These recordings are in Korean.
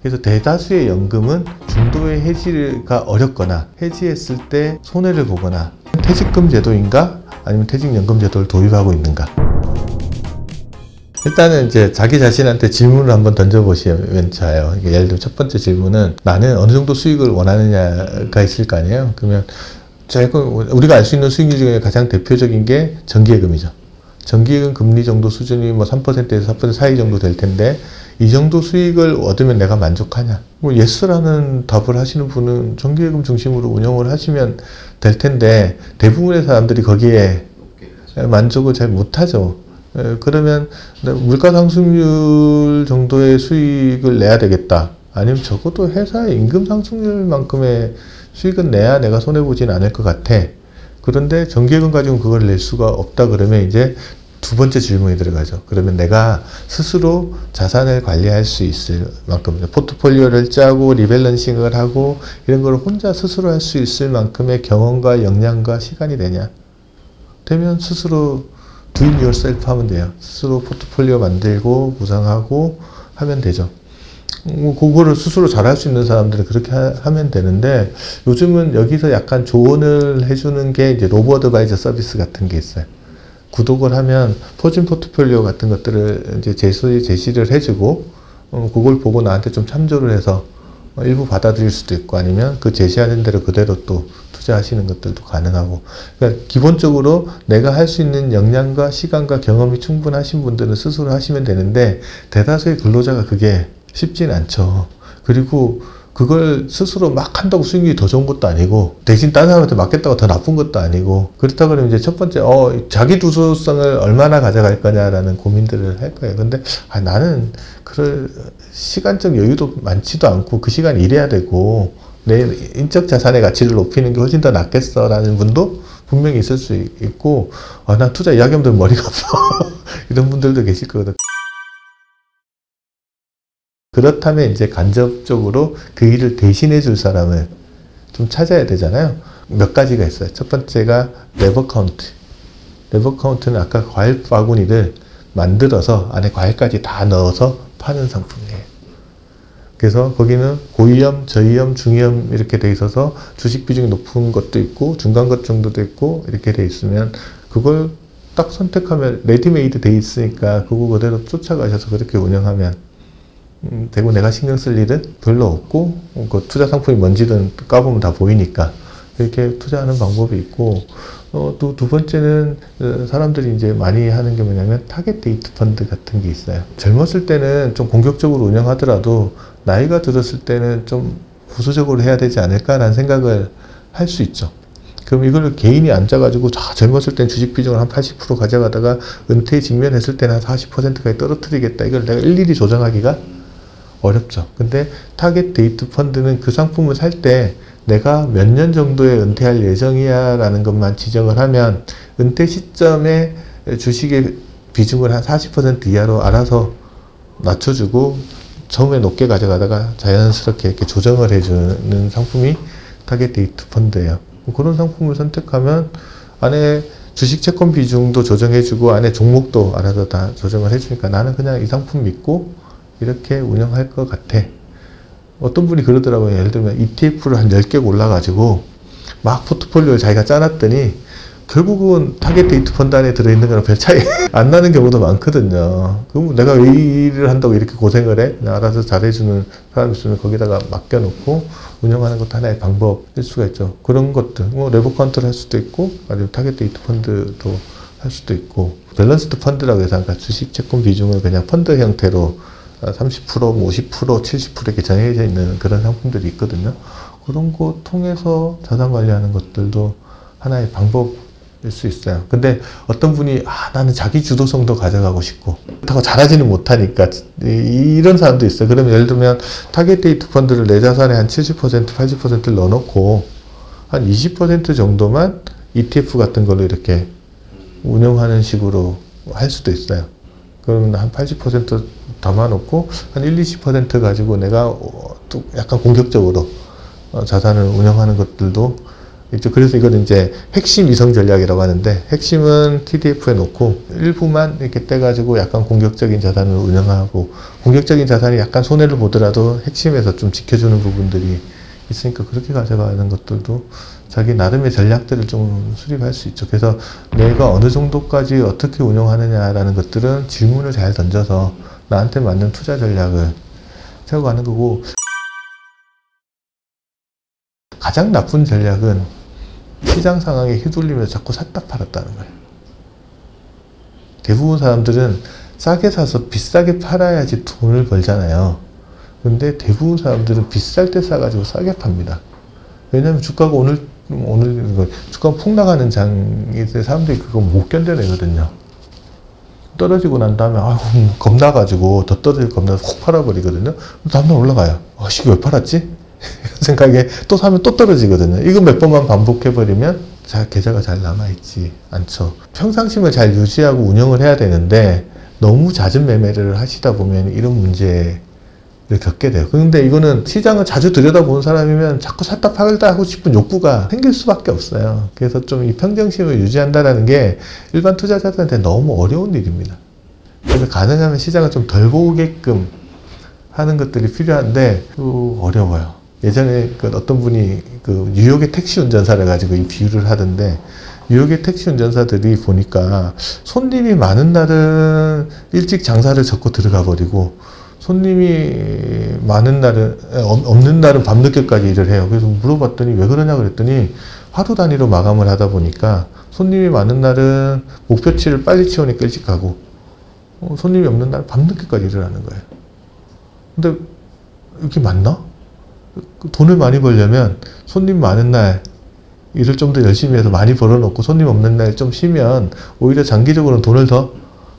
그래서 대다수의 연금은 중도의 해지가 어렵거나 해지했을 때 손해를 보거나 퇴직금 제도인가 아니면 퇴직연금 제도를 도입하고 있는가. 일단은 이제 자기 자신한테 질문을 한번 던져보시면 좋아요. 예를 들어 첫 번째 질문은 나는 어느 정도 수익을 원하느냐가 있을 거 아니에요. 그러면 우리가 알 수 있는 수익률 중에 가장 대표적인 게 정기예금이죠. 정기예금 금리 정도 수준이 뭐 3%에서 4% 사이 정도 될 텐데 이 정도 수익을 얻으면 내가 만족하냐? 뭐 예스라는 답을 하시는 분은 정기예금 중심으로 운영을 하시면 될 텐데 대부분의 사람들이 거기에 만족을 잘 못하죠. 그러면 물가 상승률 정도의 수익을 내야 되겠다. 아니면 적어도 회사의 임금 상승률만큼의 수익은 내야 내가 손해보진 않을 것 같아. 그런데 정기예금 가지고 그걸 낼 수가 없다 그러면 이제 두 번째 질문이 들어가죠. 그러면 내가 스스로 자산을 관리할 수 있을 만큼 포트폴리오를 짜고 리밸런싱을 하고 이런 걸 혼자 스스로 할 수 있을 만큼의 경험과 역량과 시간이 되냐? 되면 스스로 do it yourself 하면 돼요. 스스로 포트폴리오 만들고 구상하고 하면 되죠. 그거를 스스로 잘할 수 있는 사람들은 그렇게 하면 되는데 요즘은 여기서 약간 조언을 해주는 게 이제 로보 어드바이저 서비스 같은 게 있어요. 구독을 하면 퍼즐 포트폴리오 같은 것들을 이제 제시를 해주고 그걸 보고 나한테 좀 참조를 해서 일부 받아들일 수도 있고 아니면 그 제시하는 대로 그대로 또 투자하시는 것들도 가능하고. 그러니까 기본적으로 내가 할 수 있는 역량과 시간과 경험이 충분하신 분들은 스스로 하시면 되는데 대다수의 근로자가 그게 쉽진 않죠. 그리고 그걸 스스로 막 한다고 수익률이 더 좋은 것도 아니고 대신 다른 사람한테 맡겼다고 더 나쁜 것도 아니고 그렇다 그러면 이제 첫 번째 자기 주도성을 얼마나 가져갈 거냐라는 고민들을 할 거예요. 근데 나는 그럴 시간적 여유도 많지도 않고 그 시간 일해야 되고 내 인적 자산의 가치를 높이는 게 훨씬 더 낫겠어 라는 분도 분명히 있을 수 있고 난 투자 이야기하면 머리가 아파 이런 분들도 계실 거거든. 그렇다면 이제 간접적으로 그 일을 대신해 줄 사람을 좀 찾아야 되잖아요. 몇 가지가 있어요. 첫 번째가 레버 카운트. 레버 카운트는 아까 과일 바구니를 만들어서 안에 과일까지 다 넣어서 파는 상품이에요. 그래서 거기는 고위험, 저위험, 중위험 이렇게 돼 있어서 주식 비중이 높은 것도 있고 중간 것 정도도 있고 이렇게 돼 있으면 그걸 딱 선택하면 레디메이드 돼 있으니까 그거 그대로 쫓아가셔서 그렇게 운영하면 되고 내가 신경 쓸 일은 별로 없고 그 투자 상품이 뭔지는 까보면 다 보이니까 이렇게 투자하는 방법이 있고 또 두 번째는 사람들이 이제 많이 하는 게 뭐냐면 타겟 데이트 펀드 같은 게 있어요. 젊었을 때는 좀 공격적으로 운영하더라도 나이가 들었을 때는 좀 보수적으로 해야 되지 않을까라는 생각을 할 수 있죠. 그럼 이걸 개인이 앉아가지고 젊었을 땐 주식 비중을 한 80% 가져가다가 은퇴에 직면했을 때는 한 40%까지 떨어뜨리겠다. 이걸 내가 일일이 조정하기가 어렵죠. 근데 타겟 데이트 펀드는 그 상품을 살 때 내가 몇 년 정도에 은퇴할 예정이야 라는 것만 지정을 하면 은퇴 시점에 주식의 비중을 한 40% 이하로 알아서 낮춰주고 처음에 높게 가져가다가 자연스럽게 이렇게 조정을 해주는 상품이 타겟 데이트 펀드예요. 그런 상품을 선택하면 안에 주식 채권 비중도 조정해주고 안에 종목도 알아서 다 조정을 해주니까 나는 그냥 이 상품 믿고 이렇게 운영할 것 같아. 어떤 분이 그러더라고요. 예를 들면 ETF를 한 10개 골라가지고 막 포트폴리오를 자기가 짜놨더니 결국은 타겟 데이트 펀드 안에 들어있는 거랑 별 차이 안 나는 경우도 많거든요. 그럼 내가 왜 일을 한다고 이렇게 고생을 해? 그냥 알아서 잘해주는 사람이 있으면 거기다가 맡겨놓고 운영하는 것도 하나의 방법일 수가 있죠. 그런 것들, 뭐 레버 카운트를 할 수도 있고 아니면 타겟 데이트 펀드도 할 수도 있고 밸런스드 펀드라고 해서 그러니까 주식 채권 비중을 그냥 펀드 형태로 30%, 50%, 70% 이렇게 정해져 있는 그런 상품들이 있거든요. 그런 거 통해서 자산 관리하는 것들도 하나의 방법일 수 있어요. 근데 어떤 분이 나는 자기 주도성도 가져가고 싶고 그렇다고 잘하지는 못하니까 이런 사람도 있어요. 그러면 예를 들면 타겟 데이트 펀드를 내 자산의 한 70%, 80%를 넣어놓고 한 20% 정도만 ETF 같은 걸로 이렇게 운영하는 식으로 할 수도 있어요. 그러면 한 80% 담아놓고 한 20% 가지고 내가 또 약간 공격적으로 자산을 운영하는 것들도 그래서 이거는 이제 핵심 이성 전략이라고 하는데, 핵심은 TDF에 놓고 일부만 이렇게 떼가지고 약간 공격적인 자산을 운영하고, 공격적인 자산이 약간 손해를 보더라도 핵심에서 좀 지켜주는 부분들이 있으니까 그렇게 가져가는 것들도 자기 나름의 전략들을 좀 수립할 수 있죠. 그래서 내가 어느 정도까지 어떻게 운영하느냐라는 것들은 질문을 잘 던져서 나한테 맞는 투자 전략을 세워가는 거고, 가장 나쁜 전략은 시장 상황에 휘둘리면서 자꾸 샀다 팔았다는 거예요. 대부분 사람들은 싸게 사서 비싸게 팔아야지 돈을 벌잖아요. 근데 대부분 사람들은 비쌀 때 싸가지고 싸게 팝니다. 왜냐면 주가가 오늘 주가가 폭락하는 장에서 사람들이 그거 못 견뎌내거든요. 떨어지고 난 다음에 겁나가지고 더 떨어질 겁나서 훅 팔아버리거든요. 다음날 올라가요. 이거 왜 팔았지? 이런 생각에 또 사면 또 떨어지거든요. 이거 몇 번만 반복해버리면 계좌가 잘 남아있지 않죠. 평상심을 잘 유지하고 운영을 해야 되는데 너무 잦은 매매를 하시다 보면 이런 문제를 겪게 돼요. 그런데 이거는 시장을 자주 들여다보는 사람이면 자꾸 샀다 팔다 하고 싶은 욕구가 생길 수밖에 없어요. 그래서 좀 이 평정심을 유지한다는 게 일반 투자자들한테 너무 어려운 일입니다. 그래서 가능하면 시장을 좀 덜 보게끔 하는 것들이 필요한데 어려워요. 예전에 어떤 분이 뉴욕의 택시 운전사를 가지고 이 비유를 하던데, 뉴욕의 택시 운전사들이 보니까 손님이 많은 날은 일찍 장사를 접고 들어가 버리고, 손님이 많은 날은, 없는 날은 밤늦게까지 일을 해요. 그래서 물어봤더니 왜 그러냐 그랬더니 하루 단위로 마감을 하다 보니까 손님이 많은 날은 목표치를 빨리 채우니까 일찍 가고, 손님이 없는 날은 밤늦게까지 일을 하는 거예요. 근데 이게 맞나? 돈을 많이 벌려면 손님 많은 날 일을 좀 더 열심히 해서 많이 벌어놓고 손님 없는 날 좀 쉬면 오히려 장기적으로는 돈을 더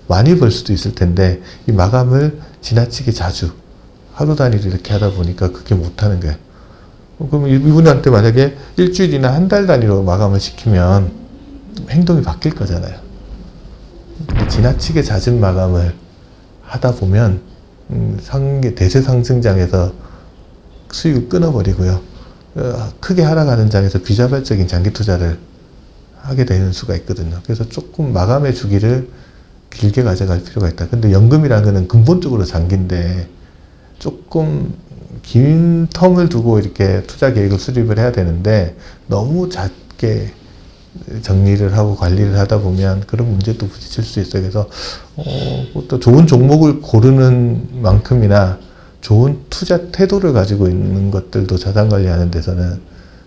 많이 벌 수도 있을 텐데, 이 마감을 지나치게 자주 하루 단위로 이렇게 하다 보니까 그게 못하는 거예요. 그럼 이분한테 만약에 일주일이나 한 달 단위로 마감을 시키면 행동이 바뀔 거잖아요. 근데 지나치게 잦은 마감을 하다 보면 대세 상승장에서 수익을 끊어버리고요. 크게 하락하는 장에서 비자발적인 장기 투자를 하게 되는 수가 있거든요. 그래서 조금 마감의 주기를 길게 가져갈 필요가 있다. 근데 연금이라는 거는 근본적으로 장기인데 조금 긴 텀을 두고 이렇게 투자 계획을 수립을 해야 되는데 너무 작게 정리를 하고 관리를 하다 보면 그런 문제도 부딪힐 수 있어요. 그래서 또 좋은 종목을 고르는 만큼이나 좋은 투자 태도를 가지고 있는 것들도 자산 관리하는 데서는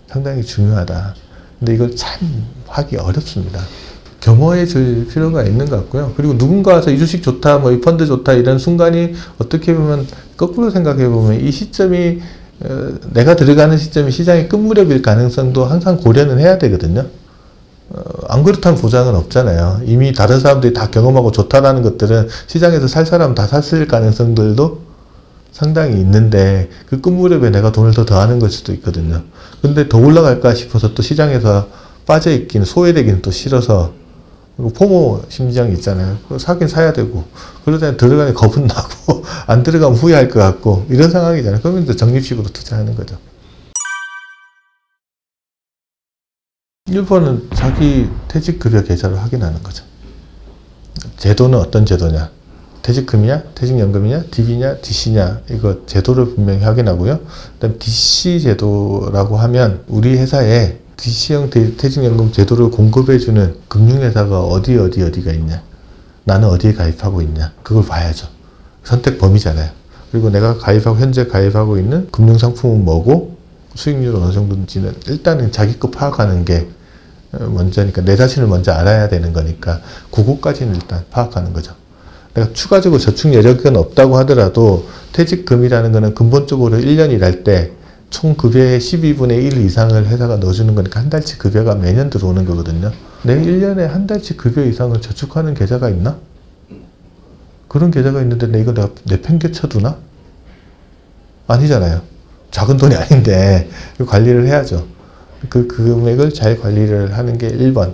상당히 중요하다. 근데 이걸 참 하기 어렵습니다. 겸허해질 필요가 있는 것 같고요. 그리고 누군가 와서 이 주식 좋다, 이 펀드 좋다 이런 순간이 어떻게 보면 거꾸로 생각해 보면 이 시점이 내가 들어가는 시점이 시장의 끝무렵일 가능성도 항상 고려는 해야 되거든요. 안 그렇다는 보장은 없잖아요. 이미 다른 사람들이 다 경험하고 좋다라는 것들은 시장에서 살 사람 다 샀을 가능성들도 상당히 있는데 그 끝무렵에 내가 돈을 더 더하는 걸 수도 있거든요. 근데 더 올라갈까 싶어서 또 시장에서 빠져있기는, 소외되기는 또 싫어서, 그리고 포모 심리장이 있잖아요. 사긴 사야 되고, 그러다 들어가니 겁은 나고 안 들어가면 후회할 것 같고 이런 상황이잖아요. 그러면 또 적립식으로 투자하는 거죠. 1번은 자기 퇴직급여 계좌를 확인하는 거죠. 제도는 어떤 제도냐? 퇴직금이냐, 퇴직연금이냐, DB냐, DC냐, 이거 제도를 분명히 확인하고요. 그다음 DC 제도라고 하면 우리 회사에 DC형 퇴직연금 제도를 공급해주는 금융회사가 어디가 있냐, 나는 어디에 가입하고 있냐, 그걸 봐야죠. 선택 범위잖아요. 그리고 내가 현재 가입하고 있는 금융상품은 뭐고 수익률은 어느 정도인지는 일단은 자기 거 파악하는 게 먼저니까, 내 자신을 먼저 알아야 되는 거니까 그거까지는 일단 파악하는 거죠. 내가 추가적으로 저축 여력은 없다고 하더라도 퇴직금이라는 거는 근본적으로 1년 일할 때 총 급여의 12분의 1 이상을 회사가 넣어주는 거니까 한 달치 급여가 매년 들어오는 거거든요. 내가 1년에 한 달치 급여 이상을 저축하는 계좌가 있나? 그런 계좌가 있는데 내가 내팽개쳐두나? 아니잖아요. 작은 돈이 아닌데 관리를 해야죠. 그 금액을 잘 관리를 하는 게 1번.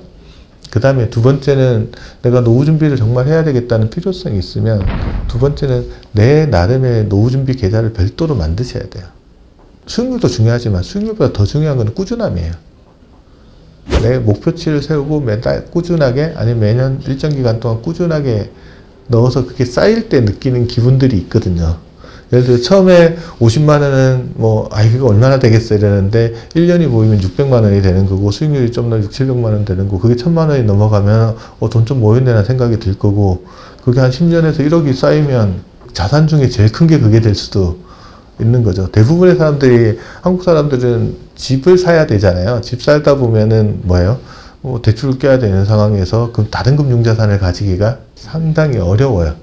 그 다음에 두 번째는 내가 노후 준비를 정말 해야 되겠다는 필요성이 있으면 두 번째는 내 나름의 노후 준비 계좌를 별도로 만드셔야 돼요. 수익률도 중요하지만 수익률보다 더 중요한 건 꾸준함이에요. 내 목표치를 세우고 매달 꾸준하게 아니면 매년 일정 기간 동안 꾸준하게 넣어서 그게 쌓일 때 느끼는 기분들이 있거든요. 예를 들어 처음에 50만 원은 뭐 이거 얼마나 되겠어 이러는데 1년이 모이면 600만 원이 되는 거고 수익률이 좀 더 6, 700만 원 되는 거고 그게 1000만 원이 넘어가면 돈 좀 모였네라는 생각이 들 거고 그게 한 10년에서 1억이 쌓이면 자산 중에 제일 큰 게 그게 될 수도 있는 거죠. 대부분의 사람들이 한국 사람들은 집을 사야 되잖아요. 집 살다 보면은 뭐예요? 대출을 껴야 되는 상황에서 그럼 다른 금융자산을 가지기가 상당히 어려워요.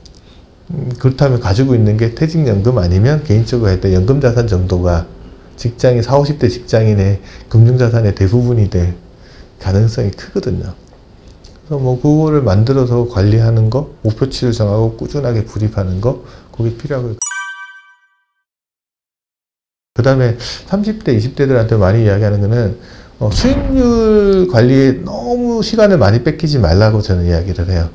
그렇다면 가지고 있는 게 퇴직연금 아니면 개인적으로 할 때 연금자산 정도가 직장인 40, 50대 직장인의 금융자산의 대부분이 될 가능성이 크거든요. 그래서 뭐 그거를 만들어서 관리하는 거, 목표치를 정하고 꾸준하게 불입하는 거, 그게 필요하고요. 그 다음에 30대, 20대들한테 많이 이야기하는 거는 수익률 관리에 너무 시간을 많이 뺏기지 말라고 저는 이야기를 해요.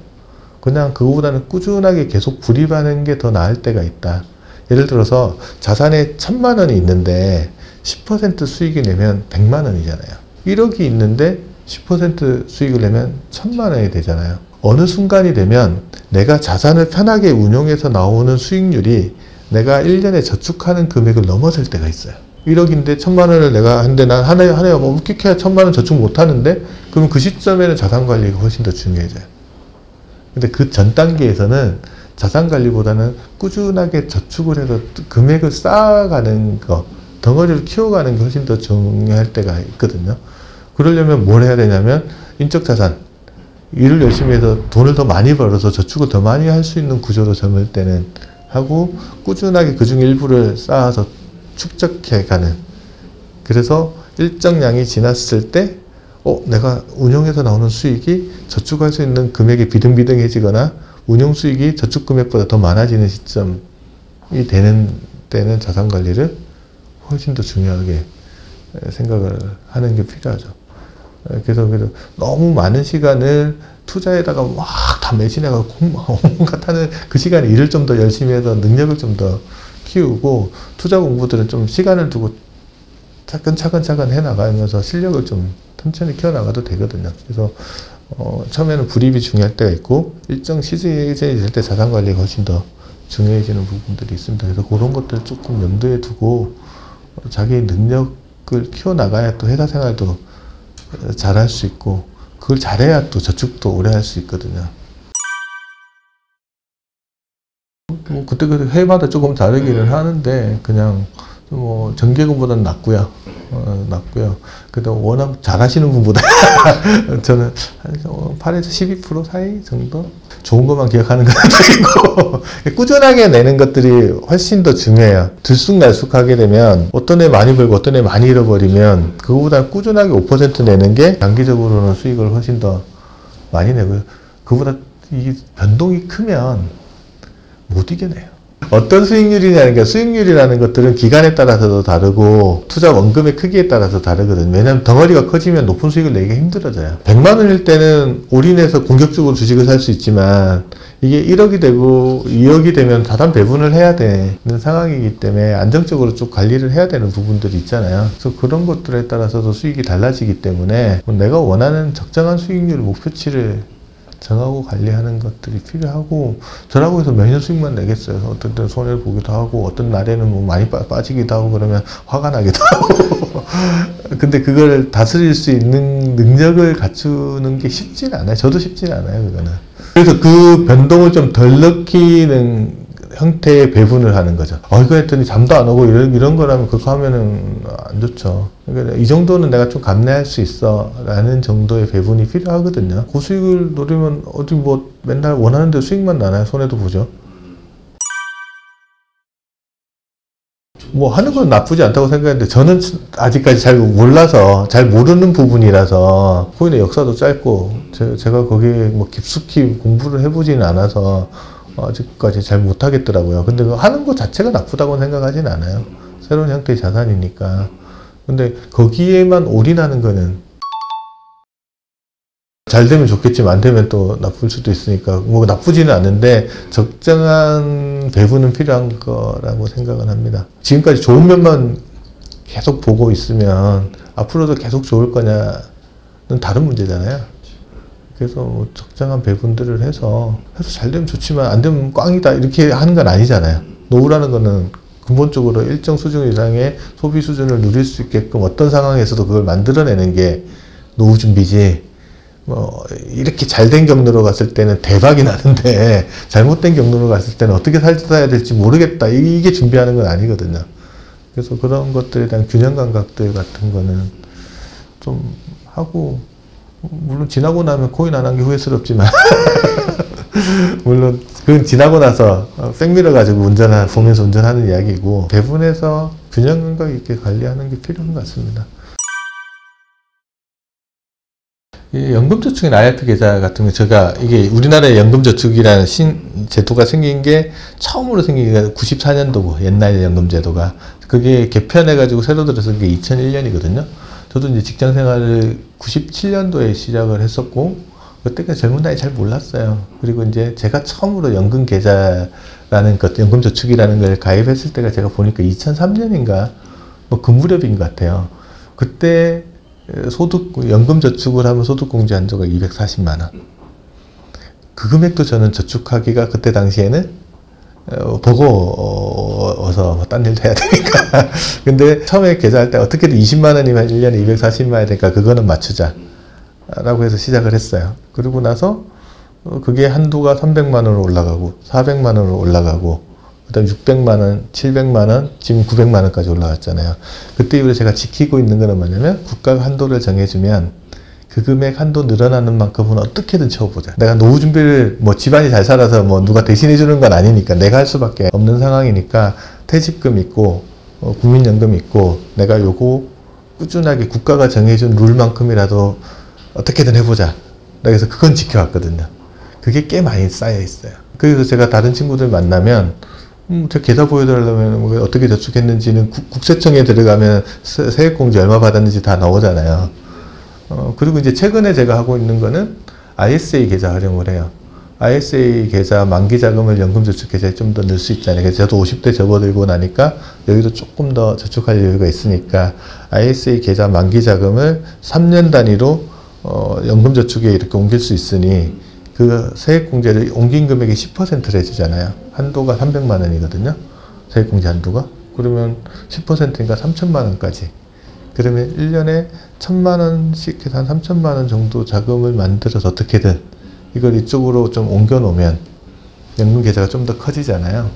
그냥 그거보다는 꾸준하게 계속 불입하는 게 더 나을 때가 있다. 예를 들어서 자산에 1000만 원이 있는데 10% 수익이 내면 100만 원이잖아요. 1억이 있는데 10% 수익을 내면 1000만 원이 되잖아요. 어느 순간이 되면 내가 자산을 편하게 운용해서 나오는 수익률이 내가 1년에 저축하는 금액을 넘어설 때가 있어요. 1억인데 1000만 원을 내가 하는데 난 한 해가 웃기게 1000만 원 저축 못 하는데 그럼 그 시점에는 자산 관리가 훨씬 더 중요해져요. 근데 그 전 단계에서는 자산 관리보다는 꾸준하게 저축을 해서 금액을 쌓아가는 거, 덩어리를 키워가는 게 훨씬 더 중요할 때가 있거든요. 그러려면 뭘 해야 되냐면 인적 자산, 일을 열심히 해서 돈을 더 많이 벌어서 저축을 더 많이 할 수 있는 구조로 젊을 때는 하고 꾸준하게 그중 일부를 쌓아서 축적해 가는, 그래서 일정량이 지났을 때 내가 운용해서 나오는 수익이 저축할 수 있는 금액이 비등비등해지거나 운용 수익이 저축 금액보다 더 많아지는 시점이 되는 때는 자산 관리를 훨씬 더 중요하게 생각을 하는 게 필요하죠. 그래서 너무 많은 시간을 투자에다가 막 다 매진해가지고 온갖 하는 그 시간에 일을 좀 더 열심히 해서 능력을 좀 더 키우고 투자 공부들은 좀 시간을 두고 차근차근 해나가면서 실력을 좀 천천히 키워나가도 되거든요. 그래서 처음에는 불입이 중요할 때가 있고 일정 시즌이 될 때 자산 관리가 훨씬 더 중요해지는 부분들이 있습니다. 그래서 그런 것들 조금 염두에 두고 자기의 능력을 키워나가야 또 회사 생활도 잘할 수 있고 그걸 잘해야 또 저축도 오래 할 수 있거든요. 뭐 그때 해마다 조금 다르기는 하는데 그냥 뭐 정기예금보다는 낫고요. 그래도 워낙 잘하시는 분보다 저는 한 8에서 12% 사이 정도? 좋은 것만 기억하는 것도 있고 꾸준하게 내는 것들이 훨씬 더 중요해요. 들쑥날쑥하게 되면 어떤 애 많이 벌고 어떤 애 많이 잃어버리면 그거보다 꾸준하게 5% 내는 게 장기적으로는 수익을 훨씬 더 많이 내고요. 그보다 이 변동이 크면 못 이겨내요. 어떤 수익률이냐는 게, 수익률이라는 것들은 기간에 따라서도 다르고 투자 원금의 크기에 따라서 다르거든요. 왜냐하면 덩어리가 커지면 높은 수익을 내기가 힘들어져요. 100만 원일 때는 올인해서 공격적으로 주식을 살 수 있지만 이게 1억이 되고 2억이 되면 자산 배분을 해야 되는 상황이기 때문에 안정적으로 좀 관리를 해야 되는 부분들이 있잖아요. 그래서 그런 것들에 따라서도 수익이 달라지기 때문에 내가 원하는 적정한 수익률 목표치를 정하고 관리하는 것들이 필요하고, 저라고 해서 매년 수익만 내겠어요. 어떤 때는 손해를 보기도 하고 어떤 날에는 뭐 많이 빠지기도 하고 그러면 화가 나기도 하고 근데 그걸 다스릴 수 있는 능력을 갖추는 게 쉽지는 않아요. 저도 쉽지는 않아요, 그거는. 그래서 그 변동을 좀 덜 느끼는 형태의 배분을 하는 거죠. 이거 했더니 잠도 안 오고 이런 거라면 그거 하면은 안 좋죠. 그러니까 이 정도는 내가 좀 감내할 수 있어 라는 정도의 배분이 필요하거든요. 그 수익을 노리면 어디 뭐 맨날 원하는 대로 수익만 나나요? 손해도 보죠. 뭐 하는 건 나쁘지 않다고 생각했는데 저는 아직까지 잘 몰라서 잘 모르는 부분이라서, 코인의 역사도 짧고 제가 거기에 뭐 깊숙이 공부를 해보지는 않아서 아직까지 잘 못하겠더라고요. 근데 하는 것 자체가 나쁘다고 생각하진 않아요. 새로운 형태의 자산이니까. 근데 거기에만 올인하는 거는 잘 되면 좋겠지만 안 되면 또 나쁠 수도 있으니까 뭐 나쁘지는 않은데 적정한 배분은 필요한 거라고 생각은 합니다. 지금까지 좋은 면만 계속 보고 있으면 앞으로도 계속 좋을 거냐 다른 문제잖아요. 그래서 뭐 적정한 배분들을 해서 잘 되면 좋지만 안 되면 꽝이다 이렇게 하는 건 아니잖아요. 노후라는 거는 근본적으로 일정 수준 이상의 소비 수준을 누릴 수 있게끔 어떤 상황에서도 그걸 만들어내는 게 노후 준비지. 뭐 이렇게 잘된 경로로 갔을 때는 대박이 나는데 잘못된 경로로 갔을 때는 어떻게 살아야 될지 모르겠다. 이게 준비하는 건 아니거든요. 그래서 그런 것들에 대한 균형 감각들 같은 거는 좀 하고, 물론 지나고 나면 코인 안 한 게 후회스럽지만 물론 그건 지나고 나서 백미러 가지고 보면서 운전하는 이야기고, 배분해서 균형 감각 있게 관리하는 게 필요한 것 같습니다. 이 연금저축이나 IRP 계좌 같은 거, 제가 이게 우리나라의 연금저축이라는 제도가 생긴 게 처음으로 생긴 게 94년도고, 옛날 연금제도가. 그게 개편해가지고 새로 들어선 게 2001년이거든요. 저도 이제 직장 생활을 97년도에 시작을 했었고, 그때까지 젊은 나이 잘 몰랐어요. 그리고 이제 제가 처음으로 연금계좌라는 것, 연금저축이라는 걸 가입했을 때가 제가 보니까 2003년인가, 뭐 그 무렵인 것 같아요. 그때 연금저축을 하면 소득공제 한도가 240만원. 그 금액도 저는 저축하기가 그때 당시에는 버거워서 딴 일도 해야 되니까. 근데 처음에 계좌할 때 어떻게든 20만원이면 1년에 240만원이 되니까 그거는 맞추자 라고 해서 시작을 했어요. 그리고 나서 그게 한도가 300만원으로 올라가고 400만원으로 올라가고, 그 다음 600만원, 700만원, 지금 900만원까지 올라갔잖아요. 그때 이후로 제가 지키고 있는 거는 뭐냐면, 국가가 한도를 정해주면 그 금액 한도 늘어나는 만큼은 어떻게든 채워보자. 내가 노후 준비를 뭐 집안이 잘 살아서 뭐 누가 대신해 주는 건 아니니까, 내가 할 수밖에 없는 상황이니까 퇴직금 있고 국민연금 있고, 내가 요거 꾸준하게 국가가 정해준 룰만큼이라도 어떻게든 해보자. 그래서 그건 지켜왔거든요. 그게 꽤 많이 쌓여 있어요. 그래서 제가 다른 친구들 만나면 제 계좌 보여달라면 어떻게 저축했는지는 국세청에 들어가면 세액공제 얼마 받았는지 다 나오잖아요. 그리고 이제 최근에 제가 하고 있는 거는 ISA 계좌 활용을 해요. ISA 계좌 만기 자금을 연금저축 계좌에 좀 더 넣을 수 있잖아요. 그래서 저도 50대 접어들고 나니까 여기도 조금 더 저축할 여유가 있으니까 ISA 계좌 만기 자금을 3년 단위로 연금저축에 이렇게 옮길 수 있으니, 그 세액공제를 옮긴 금액의 10%를 해주잖아요. 한도가 300만 원이거든요. 세액공제 한도가. 그러면 10%니까 3천만 원까지. 그러면 1년에 1,000만 원씩 해서 한 3천만 원 정도 자금을 만들어서 어떻게든 이걸 이쪽으로 좀 옮겨 놓으면 연금 계좌가 좀 더 커지잖아요.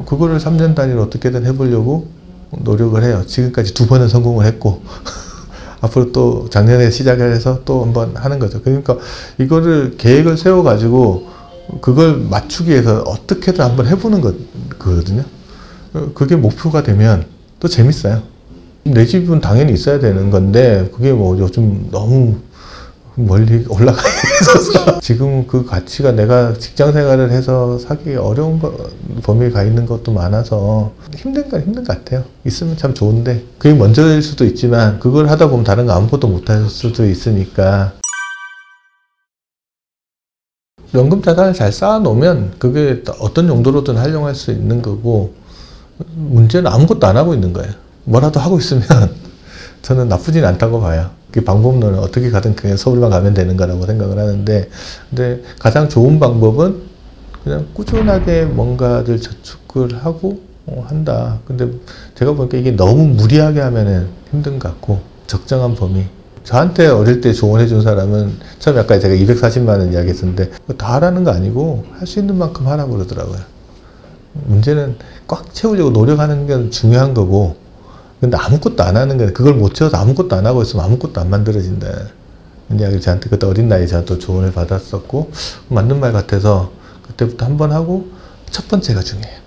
그거를 3년 단위로 어떻게든 해보려고 노력을 해요. 지금까지 2번은 성공을 했고 앞으로 또 작년에 시작을 해서 또 한번 하는 거죠. 그러니까 이거를 계획을 세워가지고 그걸 맞추기 위해서 어떻게든 한번 해보는 거거든요. 그게 목표가 되면 또 재밌어요. 내 집은 당연히 있어야 되는 건데, 그게 뭐 요즘 너무 멀리 올라가 있어서 지금 그 가치가 내가 직장 생활을 해서 사기 어려운 범위에 가 있는 것도 많아서 힘든 건 힘든 것 같아요. 있으면 참 좋은데 그게 먼저일 수도 있지만, 그걸 하다 보면 다른 거 아무것도 못 할 수도 있으니까. 연금 자산을 잘 쌓아 놓으면 그게 어떤 용도로든 활용할 수 있는 거고, 문제는 아무것도 안 하고 있는 거예요. 뭐라도 하고 있으면 저는 나쁘진 않다고 봐요. 그 방법론은 어떻게 가든 그냥 서울만 가면 되는 거라고 생각을 하는데, 근데 가장 좋은 방법은 그냥 꾸준하게 뭔가를 저축을 하고 한다. 근데 제가 보니까 이게 너무 무리하게 하면은 힘든 것 같고, 적정한 범위. 저한테 어릴 때 조언해 준 사람은 처음에 아까 제가 240만 원 이야기 했었는데, 다 하라는 거 아니고 할 수 있는 만큼 하라고 그러더라고요. 문제는 꽉 채우려고 노력하는 게 중요한 거고, 근데 아무것도 안 하는 거예요. 그걸 못 채워서 아무것도 안 하고 있으면 아무것도 안 만들어진다. 이야기를 저한테 그때 어린 나이에 제가 또 조언을 받았었고, 맞는 말 같아서 그때부터 한번 하고, 첫 번째가 중요해요.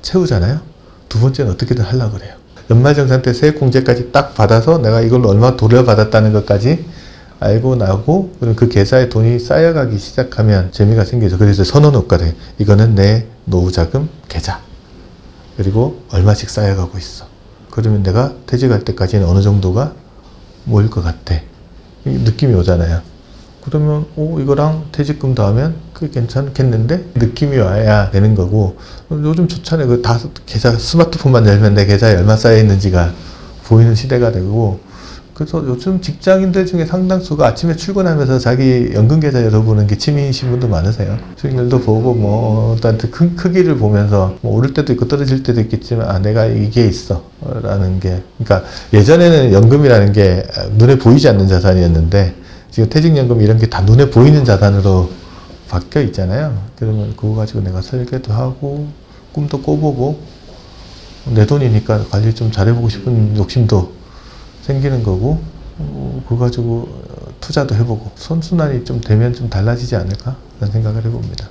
채우잖아요. 두 번째는 어떻게든 하려고 그래요. 연말정산 때 세액공제까지 딱 받아서 내가 이걸로 얼마 돌려받았다는 것까지 알고 나고, 그럼 그 계좌에 돈이 쌓여가기 시작하면 재미가 생기죠. 그래서 선언효과가 돼요. 이거는 내 노후자금 계좌. 그리고 얼마씩 쌓여가고 있어. 그러면 내가 퇴직할 때까지는 어느 정도가 모일 것 같아. 느낌이 오잖아요. 그러면 이거랑 퇴직금 더하면 그게 괜찮겠는데? 느낌이 와야 되는 거고, 요즘 좋잖아요. 그 다 계좌, 스마트폰만 열면 내 계좌에 얼마 쌓여 있는지가 보이는 시대가 되고, 그래서 요즘 직장인들 중에 상당수가 아침에 출근하면서 자기 연금계좌 열어보는 게 취미이신 분도 많으세요. 수익률도 보고 뭐 일단 큰 크기를 보면서 뭐 오를 때도 있고 떨어질 때도 있겠지만 아 내가 이게 있어 라는 게, 그러니까 예전에는 연금이라는 게 눈에 보이지 않는 자산이었는데 지금 퇴직연금 이런 게 다 눈에 보이는 자산으로 바뀌어 있잖아요. 그러면 그거 가지고 내가 설계도 하고 꿈도 꿔보고 내 돈이니까 관리 좀 잘해보고 싶은 욕심도 생기는 거고, 그거 가지고 투자도 해보고 선순환이 좀 되면 좀 달라지지 않을까 라는 생각을 해봅니다.